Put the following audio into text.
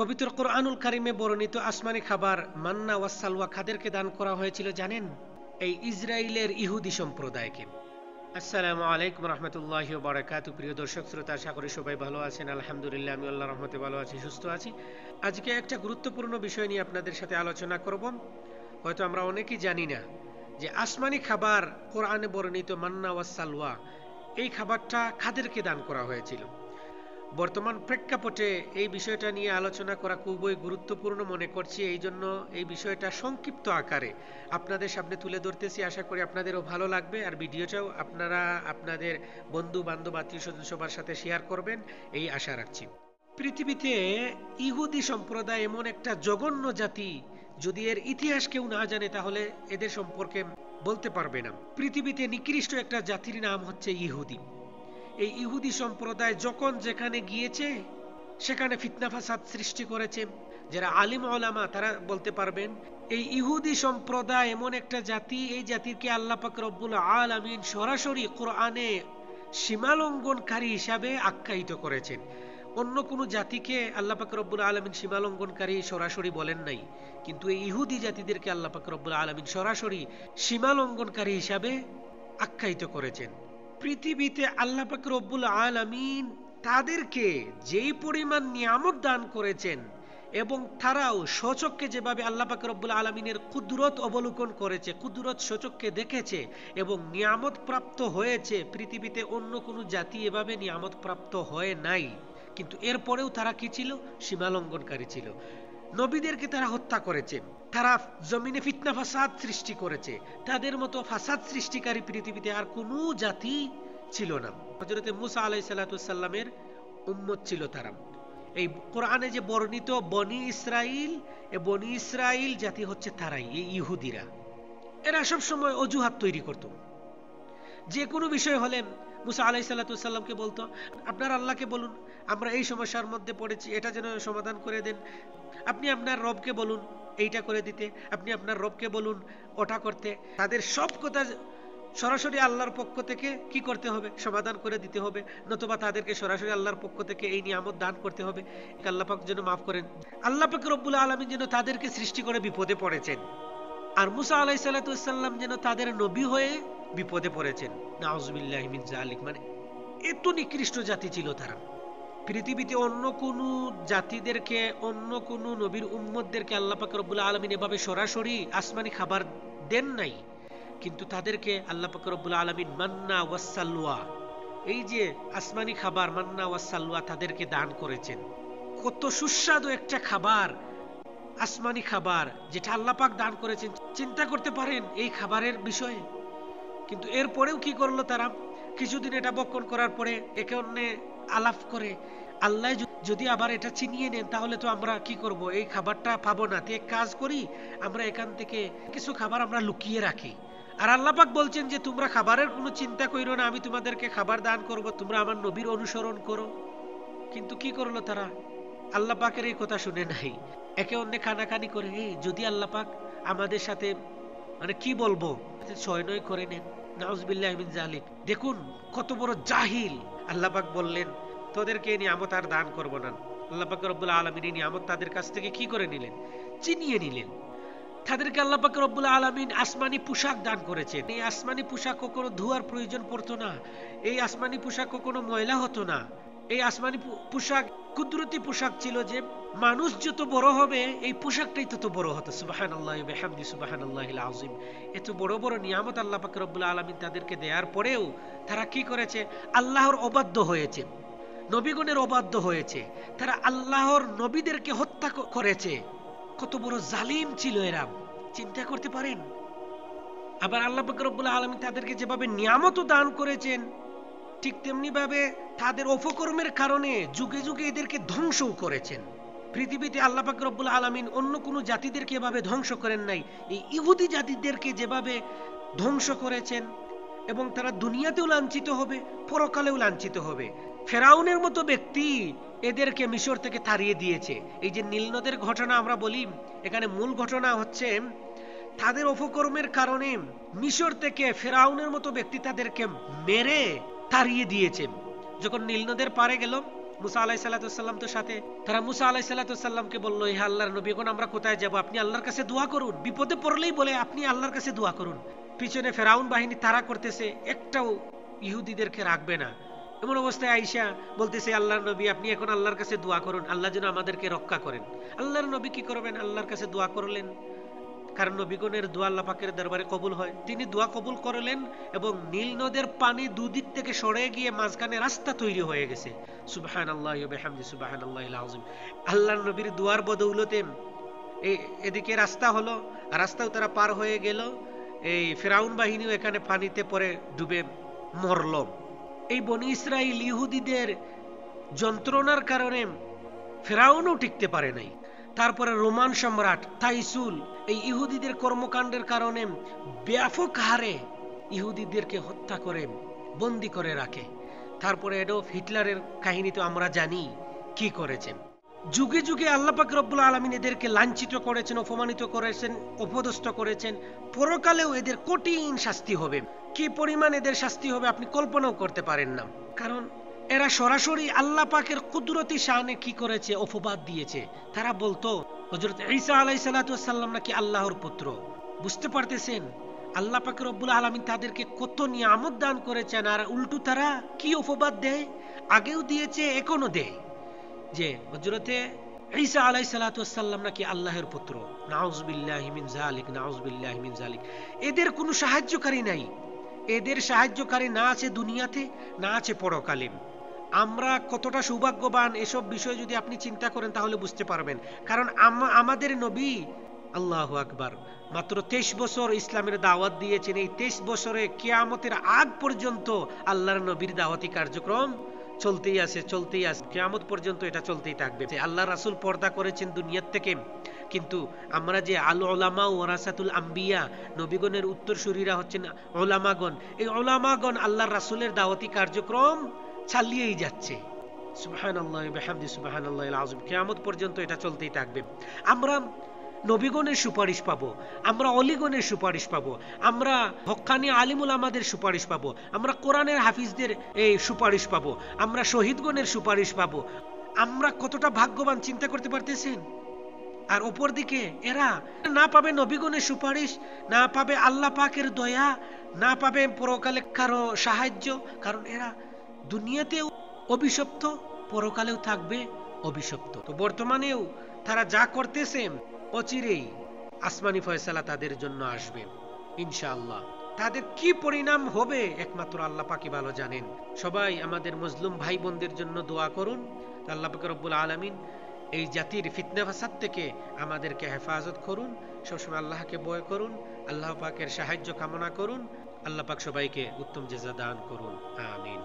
পবিত্র কোরআনুল কারিমে বর্ণিত আসমানি খাবার মান্না ওয়াস সালওয়া কাদেরকে দান করা হয়েছিল জানেন? এই ইসরায়েলের ইহুদি সম্প্রদায়কে। আসসালামু আলাইকুম রহমতুল্লাহি ওয়া বারাকাতুহু। প্রিয় দর্শক শ্রোতা, আশা করি সবাই ভালো আছেন। আলহামদুলিল্লাহ, আমি আল্লাহর রহমতে ভালো আছি, সুস্থ আছি। আজকে একটা গুরুত্বপূর্ণ বিষয় নিয়ে আপনাদের সাথে আলোচনা করব। হয়তো আমরা অনেকেই জানি না যে আসমানি খাবার কোরআনে বর্ণিত মান্না ওয়াস সালওয়া, এই খাবারটা কাদেরকে দান করা হয়েছিল। বর্তমান প্রেক্ষাপটে এই বিষয়টা নিয়ে আলোচনা করা খুবই গুরুত্বপূর্ণ মনে করছি। এই জন্য এই বিষয়টা সংক্ষিপ্ত আকারে আপনাদের সামনে তুলে ধরতেছি। আশা করি আপনাদেরও ভালো লাগবে, আর ভিডিওটাও আপনারা আপনাদের বন্ধু বান্ধব আত্মীয় স্বজন সবার সাথে শেয়ার করবেন, এই আশা রাখছি। পৃথিবীতে ইহুদি সম্প্রদায় এমন একটা জঘন্য জাতি, যদি এর ইতিহাস কেউ না জানে তাহলে এদের সম্পর্কে বলতে পারবে না। পৃথিবীতে নিকৃষ্ট একটা জাতির নাম হচ্ছে ইহুদি। এই ইহুদি সম্প্রদায় যখন যেখানে গিয়েছে সেখানে ফিতনা ফাসাদ সৃষ্টি করেছে। যারা আলিম ওলামা তারা বলতে পারবেন এই ইহুদি সম্প্রদায় এমন একটা জাতি, এই জাতিকে আল্লাহ পাক রব্বুল আলামিন সরাসরি কোরআনে সীমালঙ্ঘনকারী হিসাবে আখ্যায়িত করেছেন। অন্য কোনো জাতিকে আল্লাহ পাক রব্বুল আলামিন সীমালঙ্ঘনকারী সরাসরি বলেন নাই, কিন্তু এই ইহুদি জাতিদেরকে আল্লাহ পাক রব্বুল আলামিন সরাসরি সীমালঙ্ঘনকারী হিসাবে আখ্যায়িত করেছেন। পৃথিবীতে আল্লাহ পাক রব্বুল আলামিন তাদেরকে যেই পরিমাণ নিয়ামত দান করেছেন এবং তারাও স্বচক্ষে যেভাবে আল্লাহ পাক রব্বুল আলামিনের কুদরত অবলোকন করেছে, কুদরত স্বচক্ষে দেখেছে এবং নিয়ামত প্রাপ্ত হয়েছে, পৃথিবীতে অন্য কোনো জাতি এভাবে নিয়ামত প্রাপ্ত হয় নাই। কিন্তু এরপরেও তারা কি ছিল? সীমালঙ্ঘনকারী ছিল। নবীদেরকে তারা হত্যা করেছে, তারা জমিনে ফিতনা ফাসাদ সৃষ্টি করেছে। তাদের মতো ফাসাদ সৃষ্টিকারী পৃথিবীতে আর কোনো জাতি ছিল না। হযরত মুসা আলাইহিস সালামের উম্মত ছিল তারা। এই কোরআনে যে বর্ণিত বনি ইসরাইল, এই বনি ইসরাইল জাতি হচ্ছে তারাই, এই ইহুদিরা। এরা সব সময় অজুহাত তৈরি করত। যে কোনো বিষয় হলে মুসা আলাইহিস সালামকে বলতো, আপনার আল্লাহকে বলুন আমরা এই সমস্যার মধ্যে পড়েছি, এটা যেন সমাধান করে দেন। আপনি আপনার রবকে বলুন এইটা করে দিতে, আপনি আপনার রবকে বলুন ওটা করতে। তাদের সব কথা সরাসরি আল্লাহর পক্ষ থেকে কি করতে হবে? সমাধান করে দিতে হবে, নতুবা তাদেরকে সরাসরি আল্লাহর পক্ষ থেকে এই নিয়ামত দান করতে হবে। আল্লাহ পাক যেন মাফ করেন। আল্লাহ পাক রব্বুল আলামিন যেন তাদেরকে সৃষ্টি করে বিপদে পড়েছেন, আর মুসা আলাইহিস সালাম যেন তাদের নবী হয়ে বিপদে পড়েছেন। নাউযুবিল্লাহি মিন যালিক। মানে এত নিকৃষ্ট জাতি ছিল তারা। পৃথিবীতে অন্য কোন জাতিদেরকে, অন্য কোন নবীর উম্মতদেরকে আল্লাহ পাক রব্বুল আলামিন এভাবে সরাসরি আসমানি খাবার দেন নাই, কিন্তু তাদেরকে আল্লাহ পাক রব্বুল আলামিন মান্না ওয়াস সালওয়া, এই যে আসমানি খাবার মান্না ওয়াস সালওয়া তাদেরকে দান করেছেন। কত সুস্বাদু একটা খাবার, আসমানি খাবার, যেটা আল্লাহ পাক দান করেছেন। চিন্তা করতে পারেন এই খাবারের বিষয়ে। কিন্তু এরপরেও কি করলো তারা? কিছুদিন এটা বক্ষণ করার পরে একে অন্যে আলাপ করে, আল্লাহ যদি আবার এটা ছিনিয়ে নেন তাহলে তো আমরা কি করব? এই খাবারটা পাবো না। তো এক কাজ করি, আমরা এখান থেকে কিছু খাবার আমরা লুকিয়ে রাখি। আর আল্লাহ পাক বলছেন যে তোমরা খাবারের কোনো চিন্তা করো না, আমি তোমাদেরকে খাবার দান করব, তোমরা আমার নবীর অনুসরণ করো। কিন্তু কি করলো তারা? আল্লাহ পাকের এই কথা শুনে নাই, একে অন্যে কানাকানি করে, যদি আল্লাহ পাক আমাদের সাথে, মানে কি বলবো, সয়নয় করে নেন। নাউযুবিল্লাহি মিন যালিক। দেখুন কত বড় জাহিল। আল্লাহ পাক বললেন তোদেরকে এই নিয়ামত আর দান করব না। আল্লাহ পাক রব্বুল আলামিন এই নিয়ামত তাদের কাছ থেকে কি করে নিলেন? ছিনিয়ে নিলেন। তাদেরকে আল্লাহ পাক রব্বুল আলামিন আসমানি পোশাক দান করেছেন। এই আসমানি পোশাক কখনো ধোয়ার প্রয়োজন পড়তো না, এই আসমানি পোশাক কখনো ময়লা হতো না। এই আসমানি পোশাক কুদরতি পোশাক ছিল, যে মানুষ যত বড় হবে এই পোশাকটাই তত বড় হতো। সুবহানাল্লাহি ওয়া বিহামদি সুবহানাল্লাহিল আযীম। এত বড় বড় নিয়ামত আল্লাহ পাক রব্বুল আলামিন তাদেরকে দেওয়ার পরেও তারা কি করেছে? আল্লাহর অবাধ্য হয়েছে, নবীগণের অবাধ্য হয়েছে। তারা আল্লাহর নবীদেরকে হত্যা করেছে। কত বড় জালিম ছিল এরা, চিন্তা করতে পারেন? আবার আল্লাহ পাক রব্বুল আলামিন তাদেরকে যেভাবে নিয়ামত দান করেছেন, ঠিক তেমনি ভাবে তাদের অপকর্মের কারণে যুগে যুগে এদেরকে ধ্বংসও করেছেন। পৃথিবীতে আল্লাহ পাক রব্বুল আলামিন অন্য কোনো জাতিদেরকে এভাবে ধ্বংস করেন নাই, এই ইহুদি জাতিদেরকে যেভাবে ধ্বংস করেছেন, এবং তারা দুনিয়াতেও লাঞ্ছিত হবে, পরকালেও লাঞ্ছিত হবে। ফেরাউনের মতো ব্যক্তি এদেরকে মিশর থেকে তাড়িয়ে দিয়েছে। এই যে নীল নদের ঘটনা আমরা বলি, এখানে মূল ঘটনা হচ্ছে তাদের অপকর্মের কারণে মিশর থেকে ফেরাউনের মতো ব্যক্তি তাদেরকে মেরে তাড়িয়ে দিয়েছে। যখন নীল নদের পারে গেল, মুসা আলাইহিসসালাম তো সাথে। তারা মুসা আলাইহিসসালামকে বলল, হে আল্লাহর নবী, এখন আমরা কোথায় যাব? আপনি আল্লাহর কাছে দোয়া করুন। বিপদে পড়লেই বলে আপনি আল্লাহর কাছে দোয়া করুন। পিছনে ফেরাউন বাহিনী তাড়া করতেছে, একটাও ইহুদিদেরকে রাখবে না। এমন অবস্থায় আয়েশা বলতেছে, আল্লাহর নবী, আপনি এখন আল্লাহর কাছে দোয়া করুন, আল্লাহ যেন আমাদেরকে রক্ষা করেন। আল্লাহর নবী কি করবেন? আল্লাহর কাছে দোয়া করলেন, কারণ নবীগণের দোয়া আল্লাহ পাকের দরবারে কবুল হয়। তিনি দোয়া কবুল করলেন এবং নীল নদের পানি দুদিক থেকে সরে গিয়ে মাঝখানে রাস্তা তৈরি হয়ে গেছে। সুবহানাল্লাহি ওয়া বিহামদি, সুবহানাল্লাহিল আযীম। আল্লাহর নবীর দোয়ার বদৌলতে এদিকে রাস্তা হলো, রাস্তাও তারা পার হয়ে গেল। এই ফিরাউন বাহিনীও এখানে পানিতে পড়ে ডুবে মরল। এই বনি ইসরাইল ইহুদিদের যন্ত্রণার কারণে ফেরাউনও টিকতে পারে নাই। তারপরে রোমান সম্রাট তাইসুল এই ইহুদিদের কর্মকাণ্ডের কারণে ব্যাপক হারে ইহুদিদেরকে হত্যা করে বন্দী করে রাখে। তারপরে এডলফ হিটলারের কাহিনী তো আমরা জানি কি করেছেন। যুগে যুগে আল্লাহ পাক রব্বুল আলামিন এদেরকে লাঞ্ছিত করেছেন, অপমানিত করেছেন, অপদস্থ করেছেন। পরকালেও এদের কঠিন শাস্তি হবে। কি পরিমাণ এদের শাস্তি হবে আপনি কল্পনাও করতে পারেন না। কারণ এরা সরাসরি আল্লাহ পাকের কুদরতি শানে কি করেছে? অপবাদ দিয়েছে। তারা বলতো হযরত ঈসা আলাইহিস সালাম নাকি আল্লাহর পুত্র। বুঝতে পারতেছেন আল্লাহ পাক রব্বুল আলামিন তাদেরকে কত নিয়ামত দান করেছেন, আর উল্টো তারা কি অপবাদ দেয়? আগেও দিয়েছে, এখনো দেয় যে হযরতে ঈসা আলাইহিস সালাম নাকি আল্লাহর পুত্র। নাউযুবিল্লাহি মিন যালিক, নাউযুবিল্লাহি মিন যালিক। এদের কোনো সাহায্যকারী নাই। এদের সাহায্যকারী না আছে দুনিয়াতে, না আছে পরকালে। আমরা কতটা সৌভাগ্যবান এসব বিষয় যদি আপনি চিন্তা করেন তাহলে বুঝতে পারবেন। কারণ আমাদের নবী, আল্লাহু আকবার, মাত্র 23 বছর ইসলামের দাওয়াত দিয়েছেন। এই 23 বছরে কিয়ামতের আগ পর্যন্ত আল্লাহর নবীর দাওয়াতি কার্যক্রম চলতেই আছে, চলতেই আছে। কিয়ামত পর্যন্ত এটা চলতেই থাকবে। আল্লাহ রাসূল পর্দা করেছেন দুনিয়ার থেকে, কিন্তু আমরা যে আল উলামা ওয়ারাসাতুল আম্বিয়া, নবীগণের উত্তরসূরিরা হচ্ছেন উলামাগণ। এই উলামাগণ আল্লাহর রাসূলের দাওয়াতি কার্যক্রম চালিয়েই যাচ্ছে। সুবহানাল্লাহি ওয়া বিহামদি, সুবহানাল্লাহিল আযীম। কিয়ামত পর্যন্ত এটা চলতেই থাকবে। আমরা নবীগণের সুপারিশ পাবো, আমরা অলিগণের সুপারিশ পাবো, আমরা হক্কানি আলিমুল আমাদের সুপারিশ পাবো, আমরা কোরআনের হাফিজদের এই সুপারিশ পাবো, আমরা শহীদগণের সুপারিশ পাবো। আমরা কতটা ভাগ্যবান চিন্তা করতে পারতেছেন? আর অপর দিকে এরা না পাবে নবীগণের সুপারিশ, না পাবে আল্লাহ পাকের দয়া, না পাবে পরকালে কারো সাহায্য। কারণ এরা দুনিয়াতেও অভিশপ্ত, পরকালেও থাকবে অভিশপ্ত। তো বর্তমানেও তারা যা করতেছে, অচিরেই আসমানি ফয়সালা তাদের জন্য আসবে ইনশাআল্লাহ। তাদের কি পরিণাম হবে একমাত্র আল্লাহ পাকই ভালো জানেন। সবাই আমাদের মুসলিম ভাই বোনদের জন্য দোয়া করুন। আল্লাহ পাক রব্বুল আলামিন এই জাতির ফিতনা ফাসাদ থেকে আমাদেরকে হেফাজত করুন। সবসময় আল্লাহকে ভয় করুন, আল্লাহ পাকের সাহায্য কামনা করুন। আল্লাহ পাক সবাইকে উত্তম জাযা দান করুন। আমিন।